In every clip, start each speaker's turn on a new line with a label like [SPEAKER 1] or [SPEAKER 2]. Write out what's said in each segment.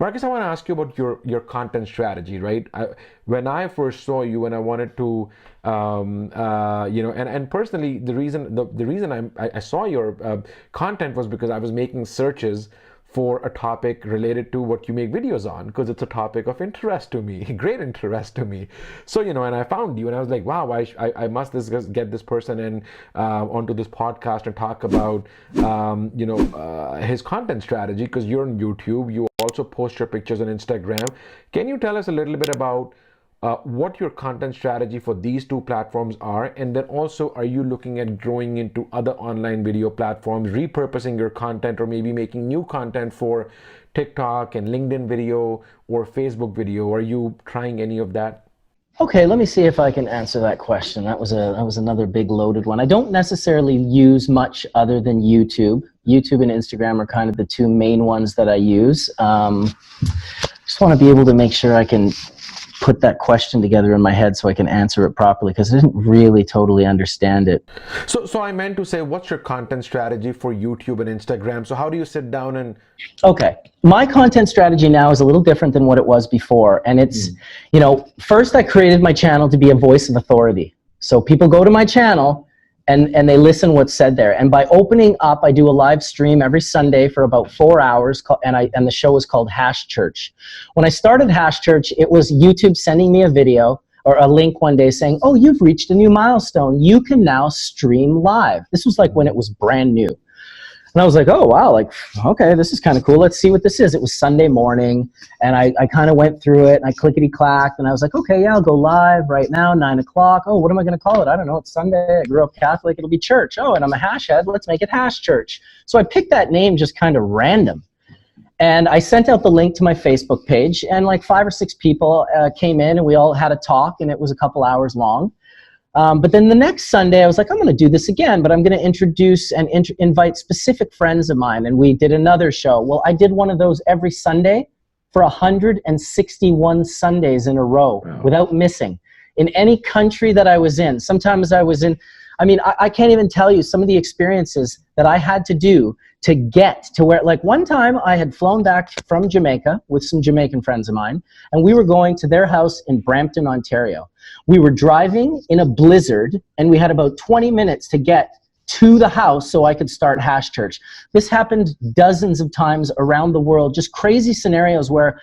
[SPEAKER 1] Marcus, I want to ask you about your content strategy, right? When I first saw you and I wanted to, and personally, the reason I saw your content was because I was making searches for a topic related to what you make videos on, because it's a topic of interest to me, great interest to me. So, and I found you and I was like, wow, I must get this person in onto this podcast and talk about, his content strategy, because you're on YouTube, you also post your pictures on Instagram. Can you tell us a little bit about what your content strategy for these two platforms are, and then also are you looking at growing into other online video platforms, repurposing your content, or maybe making new content for TikTok and LinkedIn video or Facebook video? Are you trying any of that?
[SPEAKER 2] Okay, let me see if I can answer that question. That was another big loaded one. I don't necessarily use much other than YouTube. YouTube and Instagram are kind of the two main ones that I use. Just want to be able to make sure I can put that question together in my head so I can answer it properly, because I didn't really totally understand it.
[SPEAKER 1] So I meant to say, what's your content strategy for YouTube and Instagram? So how do you sit down and...
[SPEAKER 2] Okay, my content strategy now is a little different than what it was before, and it's, first I created my channel to be a voice of authority. So people go to my channel and they listen what's said there. And by opening up, I do a live stream every Sunday for about 4 hours, and the show is called Hash Church. When I started Hash Church, it was YouTube sending me a video or a link one day saying, oh, you've reached a new milestone. You can now stream live. This was like when it was brand new. And I was like, oh, wow, like, okay, this is kind of cool. Let's see what this is. It was Sunday morning, and I kind of went through it, and I clickety-clacked, and I was like, okay, yeah, I'll go live right now, 9 o'clock. Oh, what am I going to call it? I don't know. It's Sunday. I grew up Catholic. It'll be church. Oh, and I'm a hash head. Let's make it Hash Church. So I picked that name just kind of random. And I sent out the link to my Facebook page, and like 5 or 6 people came in, and we all had a talk, and it was a couple hours long. But then the next Sunday, I was like, I'm going to do this again, but I'm going to introduce and invite specific friends of mine. And we did another show. Well, I did one of those every Sunday for 161 Sundays in a row. Wow. Without missing. In any country that I was in. Sometimes I was in, I can't even tell you some of the experiences that I had to do to get to where, like one time I had flown back from Jamaica with some Jamaican friends of mine, and we were going to their house in Brampton, Ontario. We were driving in a blizzard, and we had about 20 minutes to get to the house so I could start Hash Church. This happened dozens of times around the world, just crazy scenarios where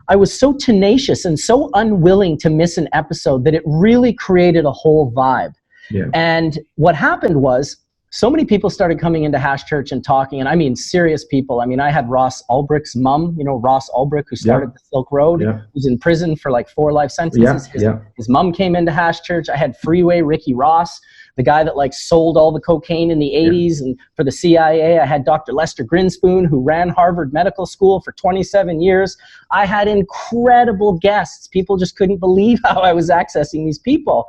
[SPEAKER 2] I was so tenacious and so unwilling to miss an episode that it really created a whole vibe. Yeah. And what happened was, so many people started coming into Hash Church and talking, and I mean serious people. I had Ross Ulbricht's mom, Ross Ulbricht, who started the Silk Road, who's in prison for like 4 life sentences. His mom came into Hash Church. I had Freeway Ricky Ross, the guy that like sold all the cocaine in the 80s and for the CIA. I had Dr. Lester Grinspoon, who ran Harvard Medical School for 27 years. I had incredible guests. People just couldn't believe how I was accessing these people.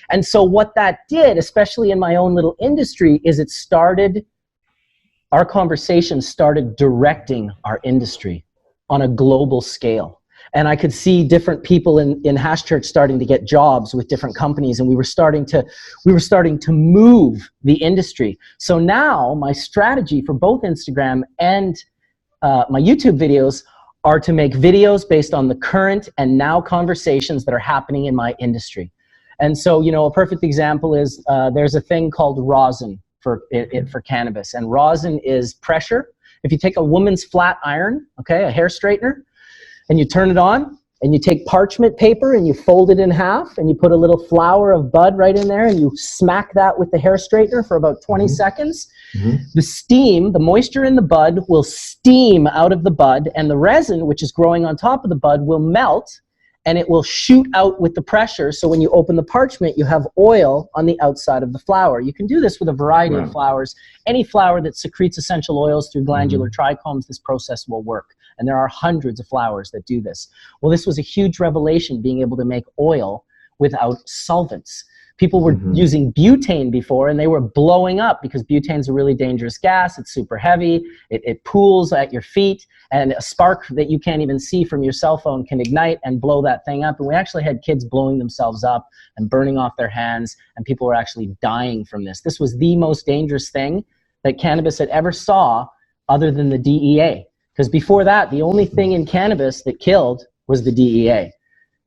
[SPEAKER 2] And so what that did, especially in my own little industry, is our conversation started directing our industry on a global scale. And I could see different people in Hash Church starting to get jobs with different companies, and we were starting to move the industry. So now my strategy for both Instagram and my YouTube videos are to make videos based on the current and now conversations that are happening in my industry. And so, a perfect example is there's a thing called rosin for cannabis. And rosin is pressure. If you take a woman's flat iron, okay, a hair straightener, and you turn it on, and you take parchment paper and you fold it in half, and you put a little flower of bud right in there, and you smack that with the hair straightener for about 20 seconds. The steam, the moisture in the bud will steam out of the bud, and the resin, which is growing on top of the bud, will melt, and it will shoot out with the pressure. So when you open the parchment, you have oil on the outside of the flower. You can do this with a variety of flowers. Any flower that secretes essential oils through glandular trichomes, this process will work. And there are hundreds of flowers that do this. Well, this was a huge revelation, being able to make oil without solvents. People were using butane before, and they were blowing up because butane's a really dangerous gas. It's super heavy. It pools at your feet, and a spark that you can't even see from your cell phone can ignite and blow that thing up. And we actually had kids blowing themselves up and burning off their hands, and people were actually dying from this. This was the most dangerous thing that cannabis had ever saw, other than the DEA. Because before that, the only thing in cannabis that killed was the DEA.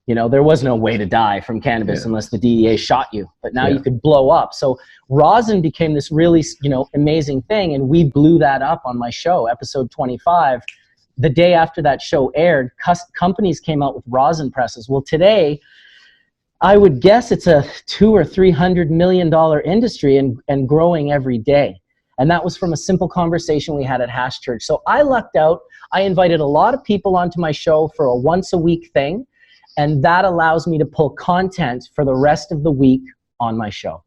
[SPEAKER 2] You know, there was no way to die from cannabis unless the DEA shot you. But now you could blow up. So rosin became this really, you know, amazing thing, and we blew that up on my show, episode 25. The day after that show aired, companies came out with rosin presses. Well, today, I would guess it's a $200 or $300 million industry and growing every day. And that was from a simple conversation we had at Hash Church. So I lucked out. I invited a lot of people onto my show for a once-a-week thing, and that allows me to pull content for the rest of the week on my show.